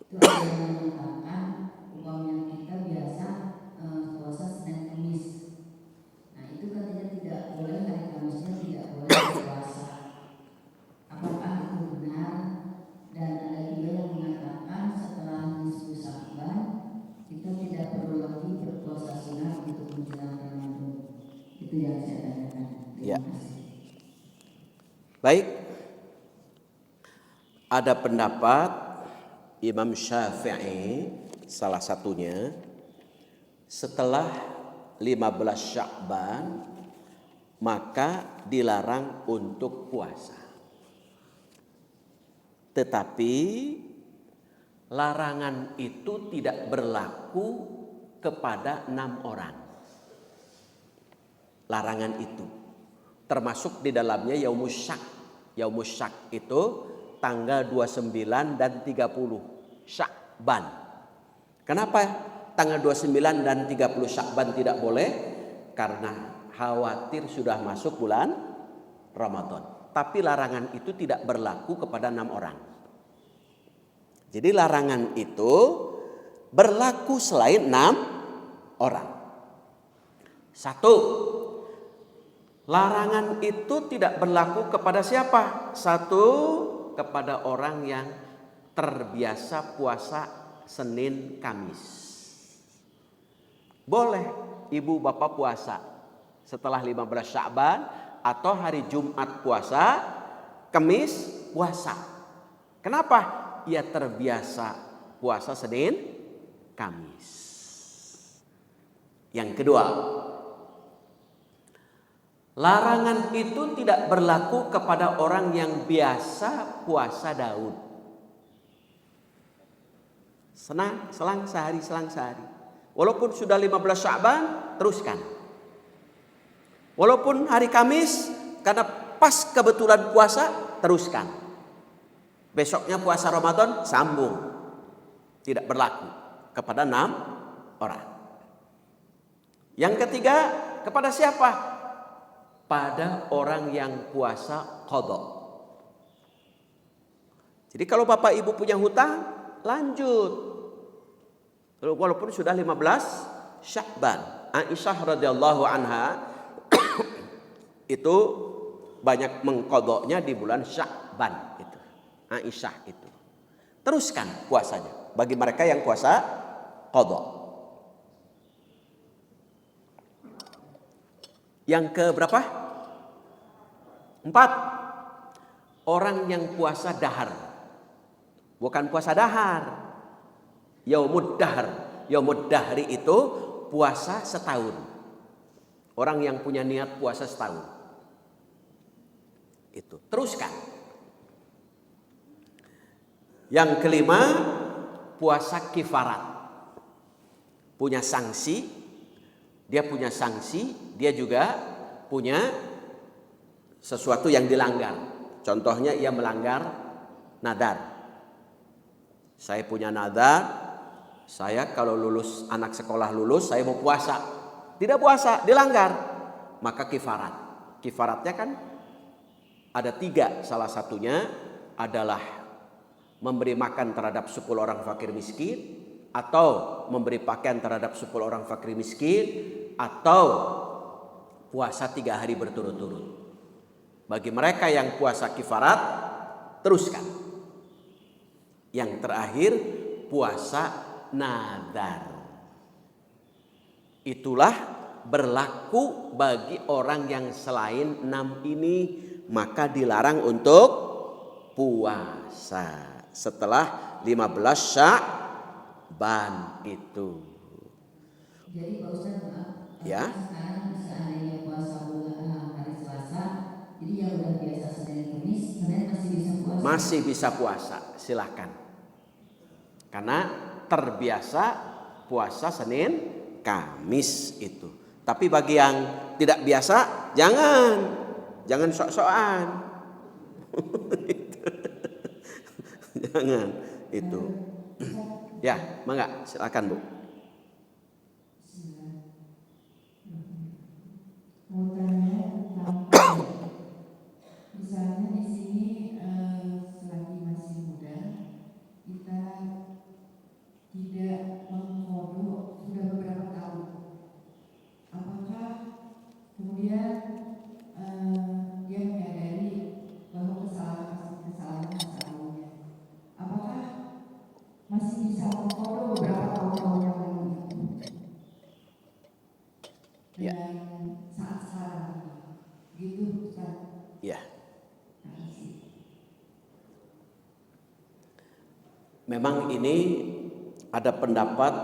itu ada yang mengatakan umpamanya kita biasa puasa Senin Kamis. Nah itu katanya tidak boleh, hari Kamisnya tidak boleh berpuasa. Apakah itu benar? Dan ada juga yang mengatakan setelah nisfu Sya'ban kita tidak perlu lagi berpuasa sunat untuk menjelang Ramadan. Itu yang saya tanyakan. Ya. Baik. Ada pendapat Imam Syafi'i salah satunya setelah 15 Sya'ban maka dilarang untuk puasa. Tetapi larangan itu tidak berlaku kepada 6 orang. Larangan itu termasuk di dalamnya Yaumus Syak. Yaumus Syak itu tanggal 29 dan 30 Sya'ban. Kenapa tanggal 29 dan 30 Sya'ban tidak boleh? Karena khawatir sudah masuk bulan Ramadan. Tapi larangan itu tidak berlaku kepada 6 orang. Jadi larangan itu berlaku selain 6 orang. Satu, larangan itu tidak berlaku kepada siapa? Satu, kepada orang yang terbiasa puasa Senin Kamis. Boleh ibu bapak puasa setelah 15 Sya'ban atau hari Jumat puasa, Kamis puasa. Kenapa? Ia terbiasa puasa Senin Kamis. Yang kedua, larangan itu tidak berlaku kepada orang yang biasa puasa Daud. Selang sehari. Walaupun sudah 15 Sya'ban, teruskan. Walaupun hari Kamis, karena pas kebetulan puasa, teruskan. Besoknya puasa Ramadan, sambung. Tidak berlaku kepada 6 orang. Yang ketiga, kepada siapa? Pada orang yang puasa qadha. Jadi kalau bapak ibu punya hutang, lanjut. Walaupun sudah 15 Sya'ban. Aisyah radhiyallahu anha itu banyak mengqadhanya di bulan Sya'ban itu. Aisyah itu. Teruskan puasanya bagi mereka yang puasa qadha. Yang ke berapa? 4. Orang yang puasa dahar. Bukan puasa dahar. Yaumud dahar. Yaumud dahri itu puasa setahun. Orang yang punya niat puasa setahun. Itu. Teruskan. Yang kelima, puasa kifarat. Punya sanksi. Dia punya sanksi. Dia juga punya sesuatu yang dilanggar. Contohnya ia melanggar nadar. Saya punya nadar, saya kalau lulus, anak sekolah lulus, saya mau puasa. Tidak puasa, dilanggar. Maka kifarat. Kifaratnya kan ada 3. Salah satunya adalah memberi makan terhadap 10 orang fakir miskin, atau memberi pakaian terhadap 10 orang fakir miskin, atau puasa 3 hari berturut-turut. Bagi mereka yang puasa kifarat, teruskan. Yang terakhir, puasa nadar. Itulah berlaku bagi orang yang selain 6 ini, maka dilarang untuk puasa setelah 15 Sya'ban itu. Jadi Pak Ustadz, maaf, Ya. sekarang seandainya puasa bulan hari Selasa, jadi yang udah biasa Senin Kamis, Senin masih bisa puasa? Masih bisa puasa, silakan. Karena terbiasa puasa Senin Kamis itu. Tapi bagi yang tidak biasa, jangan sok-sokan. Jangan itu. Ya, mangga, silakan Bu. Mau tanya tentang misalnya di sini selagi masih muda kita tidak mengkodok sudah beberapa tahun, apakah kemudian dia menyadari bahwa kesalahan masa lalunya, apakah masih bisa mengkodok beberapa tahun yang lalu Ya. dengan saat sekarang gitu Ustaz? Ya. Terima kasih. Memang ini ada pendapat,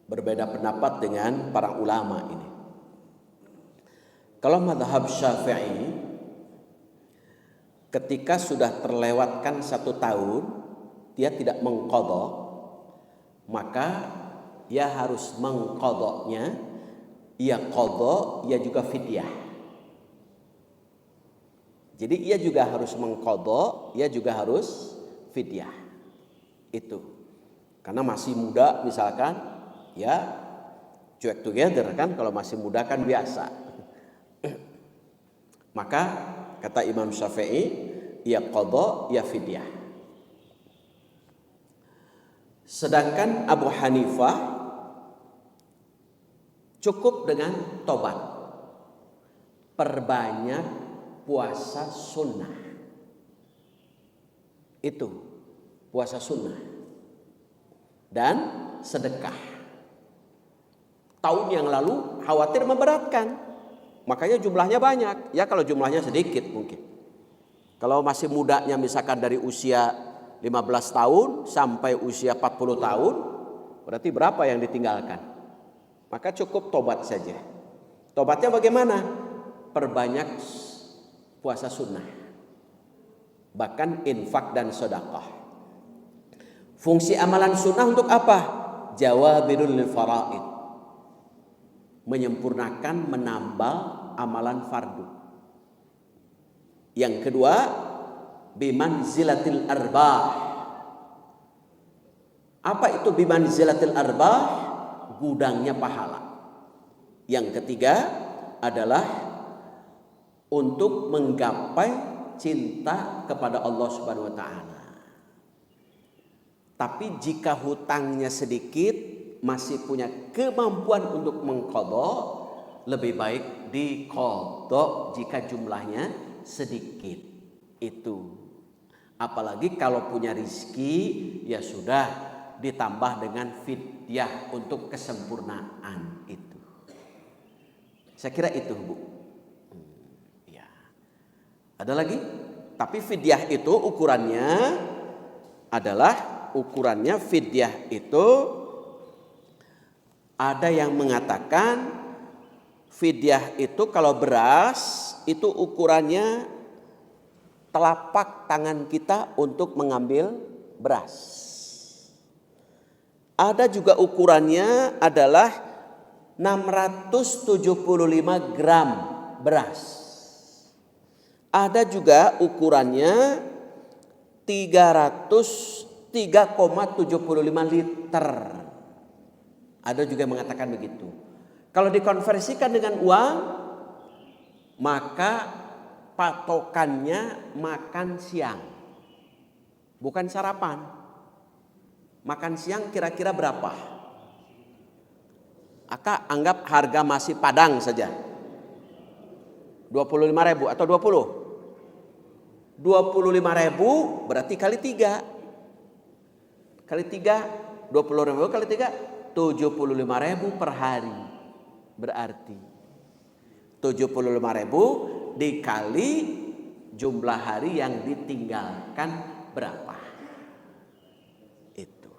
berbeda pendapat dengan para ulama ini. Kalau mazhab Syafi'i, ketika sudah terlewatkan 1 tahun, dia tidak mengqadha, maka ia harus mengqadhanya, ia qadha, ia juga fidyah. Jadi ia juga harus mengqadha, ia juga harus fidyah. Itu. Karena masih muda misalkan, ya cuek together kan, kalau masih muda kan biasa. Maka kata Imam Syafi'i, ia qadha, ia fidyah. Sedangkan Abu Hanifah cukup dengan tobat. Perbanyak puasa sunnah. Itu puasa sunnah. Dan sedekah. Tahun yang lalu khawatir memberatkan, makanya jumlahnya banyak. Ya kalau jumlahnya sedikit mungkin. Kalau masih mudanya misalkan dari usia 15 tahun sampai usia 40 tahun, berarti berapa yang ditinggalkan? Maka cukup tobat saja. Tobatnya bagaimana? Perbanyak puasa sunnah. Bahkan infak dan sedekah. Fungsi amalan sunnah untuk apa? Jawabirul lil faraid. Menyempurnakan, menambal amalan fardu. Yang kedua, bimanzilatil arbah. Apa itu bimanzilatil arbah? Gudangnya pahala. Yang ketiga adalah untuk menggapai cinta kepada Allah Subhanahu wa taala. Tapi jika hutangnya sedikit, masih punya kemampuan untuk mengqadha, lebih baik diqadha jika jumlahnya sedikit. Itu. Apalagi kalau punya rizki, ya sudah ditambah dengan fidyah untuk kesempurnaan itu. Saya kira itu Bu. Ya. Ada lagi? Tapi fidyah itu ukurannya fidyah itu ada yang mengatakan fidyah itu kalau beras itu ukurannya telapak tangan kita untuk mengambil beras. Ada juga ukurannya adalah 675 gram beras. Ada juga ukurannya 3,75 liter. Ada juga yang mengatakan begitu. Kalau dikonversikan dengan uang, maka patokannya makan siang. Bukan sarapan. Makan siang kira-kira berapa? Aka anggap harga masih Padang saja. 25.000 atau 20? 25.000 berarti kali 3. Kali 3, 20.000 kali 3, 75.000 per hari. Berarti 75.000 dikali jumlah hari yang ditinggalkan berapa? Itu.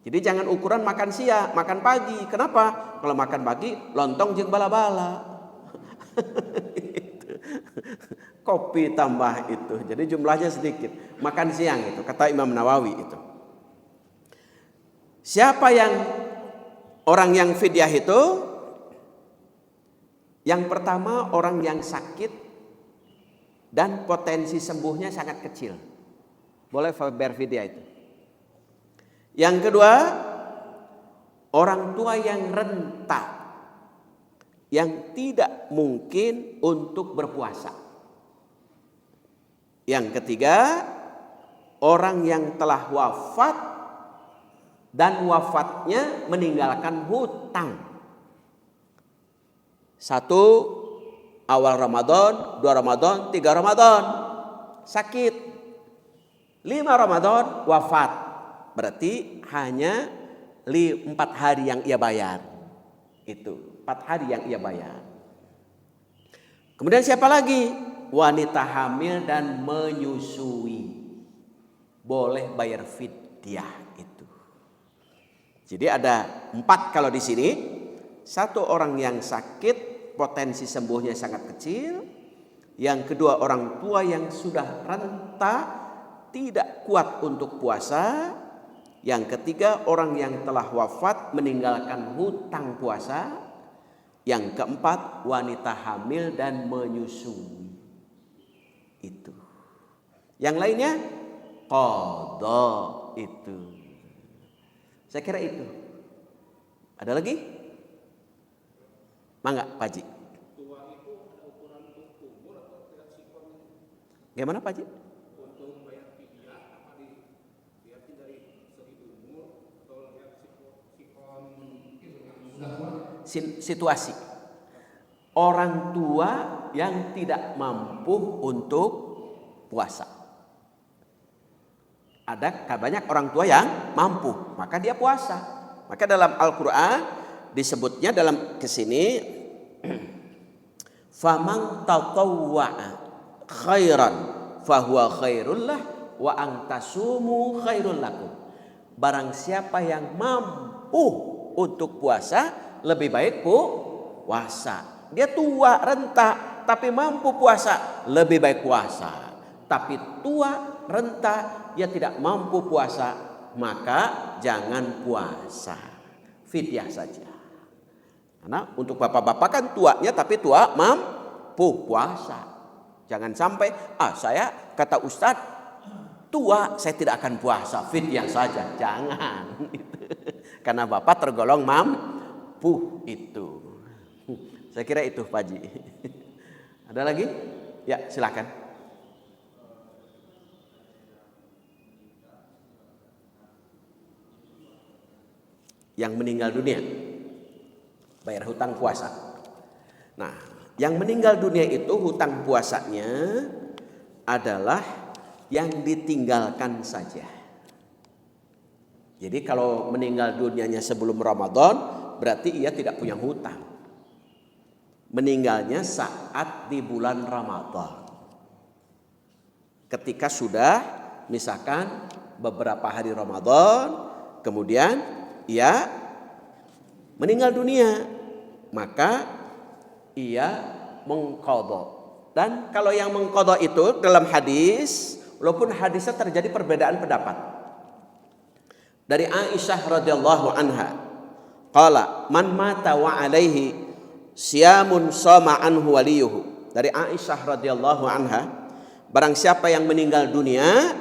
Jadi jangan ukuran makan siang, makan pagi. Kenapa? Kalau makan pagi lontong jeung bala-bala. Kopi tambah itu. Jadi jumlahnya sedikit. Makan siang itu kata Imam Nawawi itu. Siapa yang orang yang fidyah itu? Yang pertama orang yang sakit dan potensi sembuhnya sangat kecil. Boleh berfidyah itu. Yang kedua, orang tua yang renta, yang tidak mungkin untuk berpuasa. Yang ketiga, orang yang telah wafat dan wafatnya meninggalkan hutang. 1 awal Ramadan, 2 Ramadan, 3 Ramadan sakit, 5 Ramadan wafat. Berarti hanya 4 hari yang ia bayar. Itu 4 hari yang ia bayar. Kemudian siapa lagi? Wanita hamil dan menyusui. Boleh bayar fidyah itu. Jadi ada 4 kalau di sini. 1 orang yang sakit, potensi sembuhnya sangat kecil. Yang kedua orang tua yang sudah renta, tidak kuat untuk puasa. Yang ketiga orang yang telah wafat meninggalkan hutang puasa. Yang keempat wanita hamil dan menyusui. Itu. Yang lainnya qadha itu. Saya kira itu. Ada lagi? Mangga Pak Haji. Tua itu ada ukuran untuk umur atau tidak sikon? Gimana Pak Haji? Untuk membayar fidyah apa dilihat dari segi umur atau lihat sikon itu yang sudah tua? Situasi. Orang tua yang tidak mampu untuk puasa. Ada banyak orang tua yang mampu, maka dia puasa. Maka dalam Al-Qur'an disebutnya dalam kesini faman tatawwa'a khairan fahuwa khairul lah wa antasumu khairul lakum. Barang siapa yang mampu untuk puasa lebih baik puasa. Dia tua renta tapi mampu puasa, lebih baik puasa. Tapi tua renta dia tidak mampu puasa, maka jangan puasa, fidyah saja. Karena untuk bapak-bapak kan tuanya tapi tua mampu puasa. Jangan sampai saya kata Ustadz tua saya tidak akan puasa, fidyah saja. Jangan. Karena bapak tergolong mampu itu. Saya kira itu Pak Haji. Ada lagi? Ya silakan. Yang meninggal dunia bayar hutang puasa. Nah, yang meninggal dunia itu hutang puasanya adalah yang ditinggalkan saja. Jadi kalau meninggal dunianya sebelum Ramadan berarti ia tidak punya hutang. Meninggalnya saat di bulan Ramadan. Ketika sudah misalkan beberapa hari Ramadan kemudian ia meninggal dunia, maka ia mengqadha. Dan kalau yang mengqadha itu dalam hadis, walaupun hadisnya terjadi perbedaan pendapat. Dari Aisyah radhiyallahu anha, qala man mata wa alaihi siyamun sama anhu waliyuhu. Dari Aisyah radhiyallahu anha, barang siapa yang meninggal dunia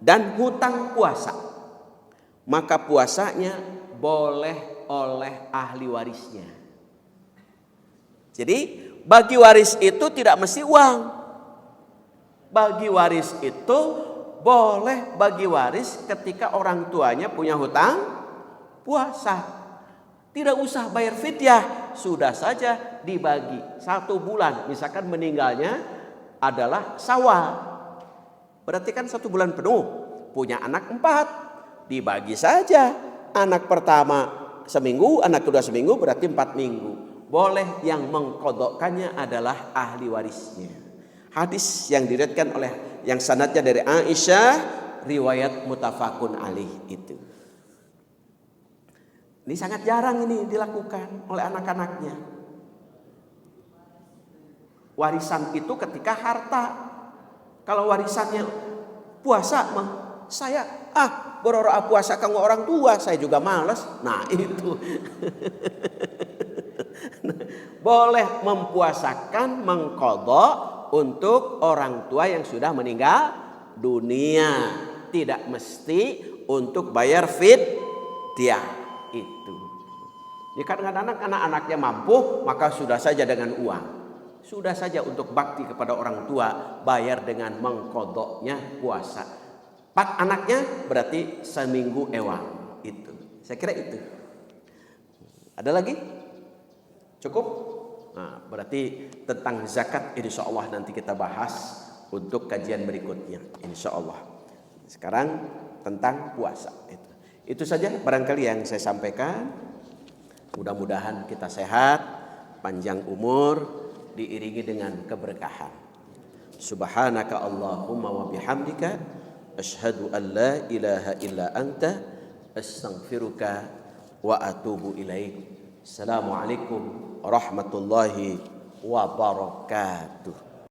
dan hutang puasa, maka puasanya boleh oleh ahli warisnya. Jadi bagi waris itu tidak mesti uang. Bagi waris itu boleh bagi waris ketika orang tuanya punya hutang puasa. Tidak usah bayar fidyah, sudah saja dibagi 1 bulan. Misalkan meninggalnya adalah Syawal, berarti kan 1 bulan penuh. Punya anak 4, dibagi saja. Anak pertama seminggu, anak kedua seminggu, berarti 4 minggu. Boleh, yang mengkodokkannya adalah ahli warisnya. Hadis yang diriwayatkan oleh yang sanadnya dari Aisyah, riwayat mutafakun alaih itu. Ini sangat jarang ini dilakukan oleh anak-anaknya. Warisan itu ketika harta. Kalau warisannya puasa mah, saya berora puasa kanggo orang tua, saya juga malas. Nah itu. Boleh mempuasakan, mengqadha untuk orang tua yang sudah meninggal dunia. Tidak mesti untuk bayar fidyah itu. Ya, kadang-kadang anak-anaknya mampu, maka sudah saja dengan uang. Sudah saja untuk bakti kepada orang tua, bayar dengan mengqadhanya puasa. 4 anaknya berarti seminggu ewang. Itu. Saya kira itu. Ada lagi? Cukup? Nah, berarti tentang zakat insya Allah nanti kita bahas untuk kajian berikutnya insya Allah. Sekarang tentang puasa. Itu saja barangkali yang saya sampaikan. Mudah-mudahan kita sehat, panjang umur, diiringi dengan keberkahan. Subhanaka Allahumma wa bihamdika asyhadu an la ilaha illa anta astaghfiruka wa atubu ilaik. Assalamualaikum warahmatullahi wabarakatuh.